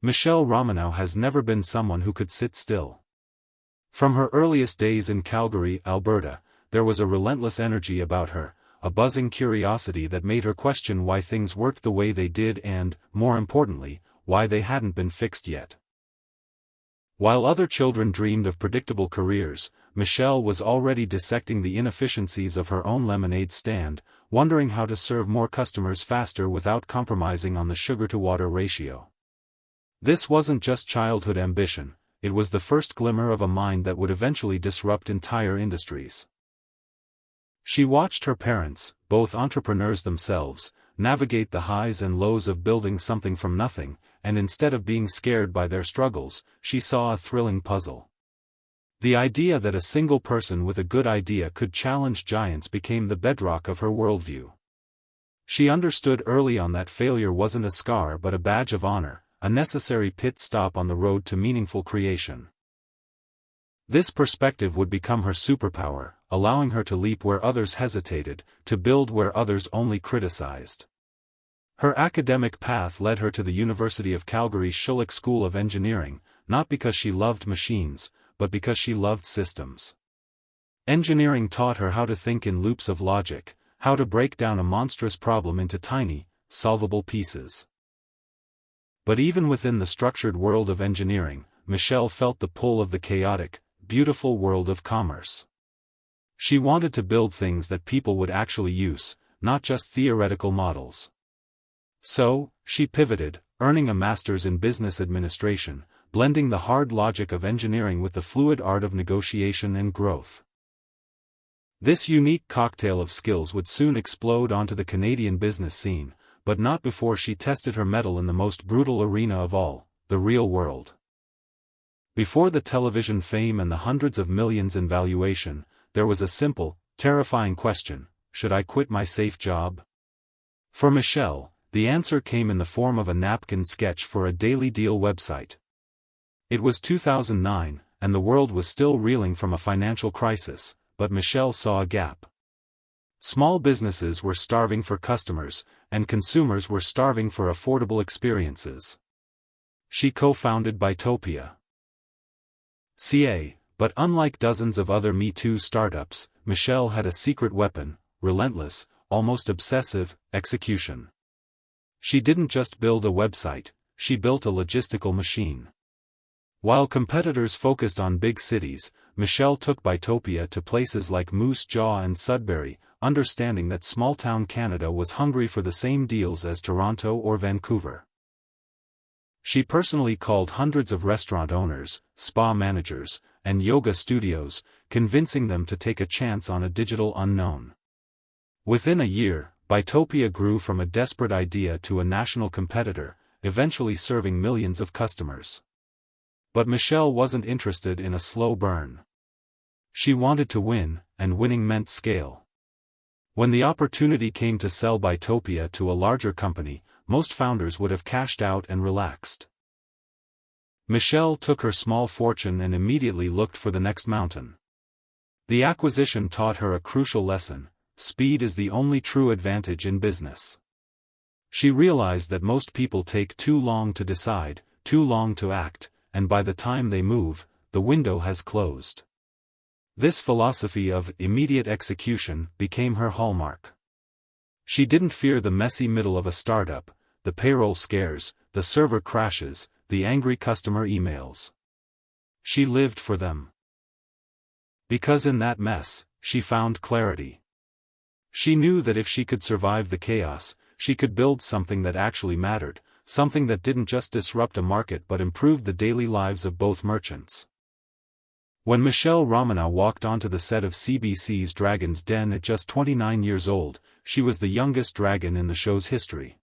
Michele Romanow has never been someone who could sit still. From her earliest days in Calgary, Alberta, there was a relentless energy about her, a buzzing curiosity that made her question why things worked the way they did and, more importantly, why they hadn't been fixed yet. While other children dreamed of predictable careers, Michele was already dissecting the inefficiencies of her own lemonade stand, wondering how to serve more customers faster without compromising on the sugar-to-water ratio. This wasn't just childhood ambition, it was the first glimmer of a mind that would eventually disrupt entire industries. She watched her parents, both entrepreneurs themselves, navigate the highs and lows of building something from nothing, and instead of being scared by their struggles, she saw a thrilling puzzle. The idea that a single person with a good idea could challenge giants became the bedrock of her worldview. She understood early on that failure wasn't a scar but a badge of honor, a necessary pit stop on the road to meaningful creation. This perspective would become her superpower, allowing her to leap where others hesitated, to build where others only criticized. Her academic path led her to the University of Calgary's Schulich School of Engineering, not because she loved machines, but because she loved systems. Engineering taught her how to think in loops of logic, how to break down a monstrous problem into tiny, solvable pieces. But even within the structured world of engineering, Michele felt the pull of the chaotic, beautiful world of commerce. She wanted to build things that people would actually use, not just theoretical models. So, she pivoted, earning a master's in business administration, blending the hard logic of engineering with the fluid art of negotiation and growth. This unique cocktail of skills would soon explode onto the Canadian business scene, but not before she tested her mettle in the most brutal arena of all, the real world. Before the television fame and the hundreds of millions in valuation, there was a simple, terrifying question: should I quit my safe job? For Michele, the answer came in the form of a napkin sketch for a Daily Deal website. It was 2009, and the world was still reeling from a financial crisis, but Michele saw a gap. Small businesses were starving for customers, and consumers were starving for affordable experiences. She co-founded Buytopia. But unlike dozens of other Me Too startups, Michele had a secret weapon: relentless, almost obsessive, execution. She didn't just build a website, she built a logistical machine. While competitors focused on big cities, Michele took Buytopia to places like Moose Jaw and Sudbury, understanding that small-town Canada was hungry for the same deals as Toronto or Vancouver. She personally called hundreds of restaurant owners, spa managers, and yoga studios, convincing them to take a chance on a digital unknown. Within a year, Buytopia grew from a desperate idea to a national competitor, eventually serving millions of customers. But Michele wasn't interested in a slow burn. She wanted to win, and winning meant scale. When the opportunity came to sell Buytopia to a larger company, most founders would have cashed out and relaxed. Michele took her small fortune and immediately looked for the next mountain. The acquisition taught her a crucial lesson: speed is the only true advantage in business. She realized that most people take too long to decide, too long to act, and by the time they move, the window has closed. This philosophy of immediate execution became her hallmark. She didn't fear the messy middle of a startup, the payroll scares, the server crashes, the angry customer emails. She lived for them. Because in that mess, she found clarity. She knew that if she could survive the chaos, she could build something that actually mattered, something that didn't just disrupt a market but improved the daily lives of both merchants. When Michele Romanow walked onto the set of CBC's Dragon's Den at just 29 years old, she was the youngest dragon in the show's history.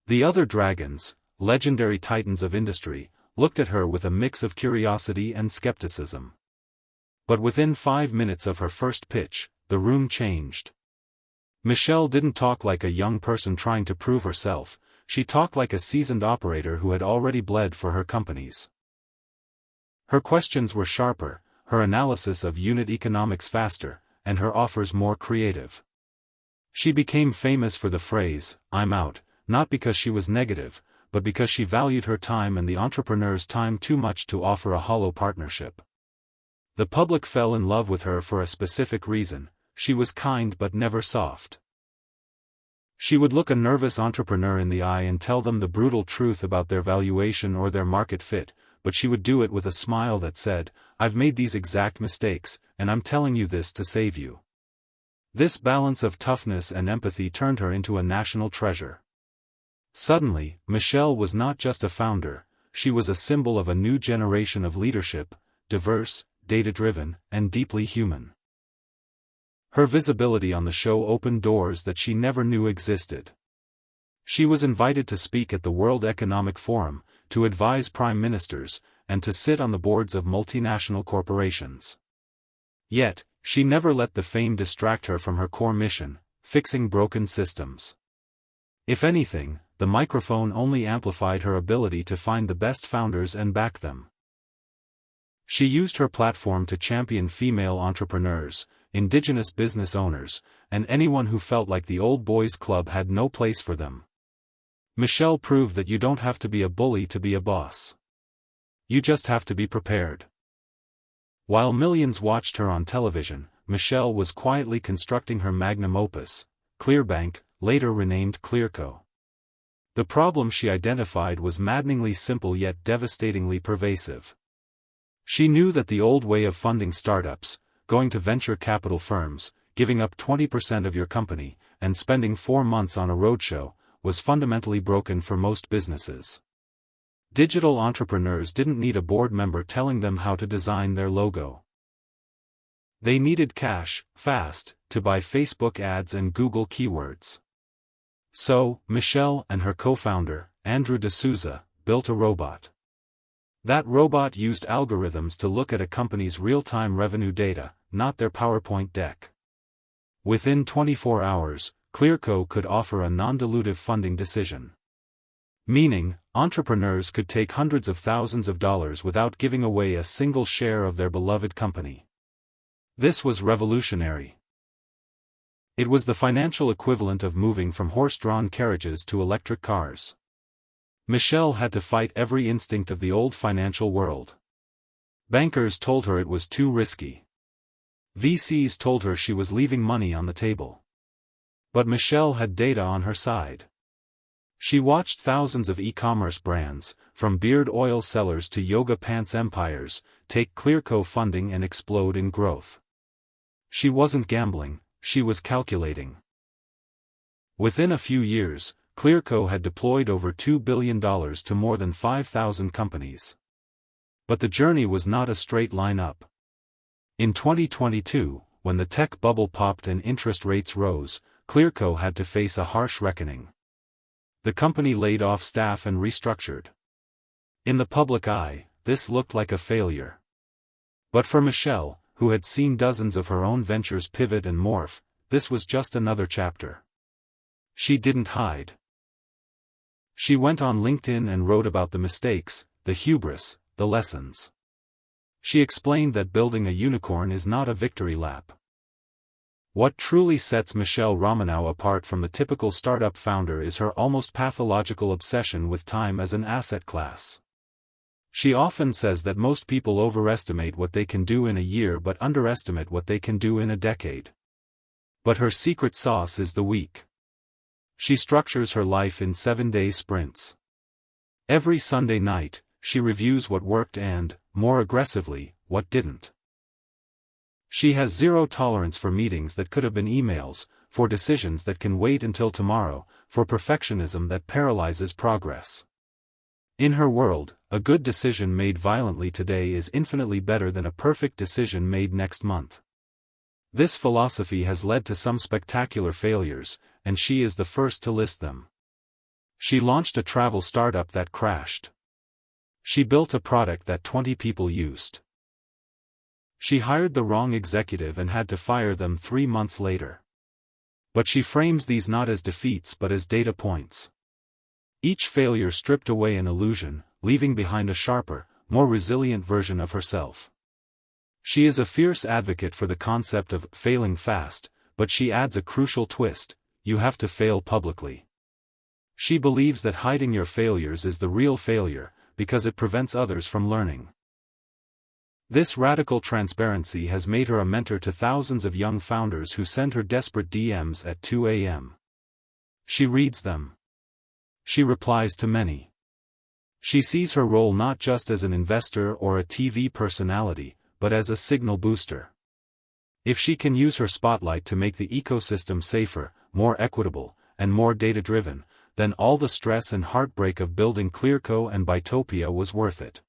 The other dragons, legendary titans of industry, looked at her with a mix of curiosity and skepticism. But within 5 minutes of her first pitch, the room changed. Michele didn't talk like a young person trying to prove herself, she talked like a seasoned operator who had already bled for her companies. Her questions were sharper, her analysis of unit economics faster, and her offers more creative. She became famous for the phrase, "I'm out," not because she was negative, but because she valued her time and the entrepreneur's time too much to offer a hollow partnership. The public fell in love with her for a specific reason: she was kind but never soft. She would look a nervous entrepreneur in the eye and tell them the brutal truth about their valuation or their market fit, but she would do it with a smile that said, "I've made these exact mistakes, and I'm telling you this to save you." This balance of toughness and empathy turned her into a national treasure. Suddenly, Michele was not just a founder, she was a symbol of a new generation of leadership, diverse, data-driven, and deeply human. Her visibility on the show opened doors that she never knew existed. She was invited to speak at the World Economic Forum, to advise prime ministers, and to sit on the boards of multinational corporations. Yet, she never let the fame distract her from her core mission: fixing broken systems. If anything, the microphone only amplified her ability to find the best founders and back them. She used her platform to champion female entrepreneurs, indigenous business owners, and anyone who felt like the old boys club had no place for them. Michele proved that you don't have to be a bully to be a boss. You just have to be prepared. While millions watched her on television, Michele was quietly constructing her magnum opus, Clearbanc, later renamed Clearco. The problem she identified was maddeningly simple yet devastatingly pervasive. She knew that the old way of funding startups, going to venture capital firms, giving up 20% of your company, and spending 4 months on a roadshow, was fundamentally broken for most businesses. Digital entrepreneurs didn't need a board member telling them how to design their logo. They needed cash, fast, to buy Facebook ads and Google keywords. So, Michele and her co-founder, Andrew D'Souza, built a robot. That robot used algorithms to look at a company's real-time revenue data, not their PowerPoint deck. Within 24 hours, Clearco could offer a non-dilutive funding decision. Meaning, entrepreneurs could take hundreds of thousands of dollars without giving away a single share of their beloved company. This was revolutionary. It was the financial equivalent of moving from horse-drawn carriages to electric cars. Michele had to fight every instinct of the old financial world. Bankers told her it was too risky. VCs told her she was leaving money on the table. But Michele had data on her side. She watched thousands of e-commerce brands, from beard oil sellers to yoga pants empires, take Clearco funding and explode in growth. She wasn't gambling, she was calculating. Within a few years, Clearco had deployed over $2 billion to more than 5,000 companies. But the journey was not a straight line up. In 2022, when the tech bubble popped and interest rates rose, Clearco had to face a harsh reckoning. The company laid off staff and restructured. In the public eye, this looked like a failure. But for Michele, who had seen dozens of her own ventures pivot and morph, this was just another chapter. She didn't hide. She went on LinkedIn and wrote about the mistakes, the hubris, the lessons. She explained that building a unicorn is not a victory lap. What truly sets Michele Romanow apart from the typical startup founder is her almost pathological obsession with time as an asset class. She often says that most people overestimate what they can do in a year but underestimate what they can do in a decade. But her secret sauce is the week. She structures her life in 7-day sprints. Every Sunday night, she reviews what worked and, more aggressively, what didn't. She has zero tolerance for meetings that could have been emails, for decisions that can wait until tomorrow, for perfectionism that paralyzes progress. In her world, a good decision made violently today is infinitely better than a perfect decision made next month. This philosophy has led to some spectacular failures, and she is the first to list them. She launched a travel startup that crashed. She built a product that 20 people used. She hired the wrong executive and had to fire them 3 months later. But she frames these not as defeats but as data points. Each failure stripped away an illusion, leaving behind a sharper, more resilient version of herself. She is a fierce advocate for the concept of failing fast, but she adds a crucial twist: you have to fail publicly. She believes that hiding your failures is the real failure, because it prevents others from learning. This radical transparency has made her a mentor to thousands of young founders who send her desperate DMs at 2 a.m. She reads them. She replies to many. She sees her role not just as an investor or a TV personality, but as a signal booster. If she can use her spotlight to make the ecosystem safer, more equitable, and more data-driven, then all the stress and heartbreak of building Clearco and Buytopia was worth it.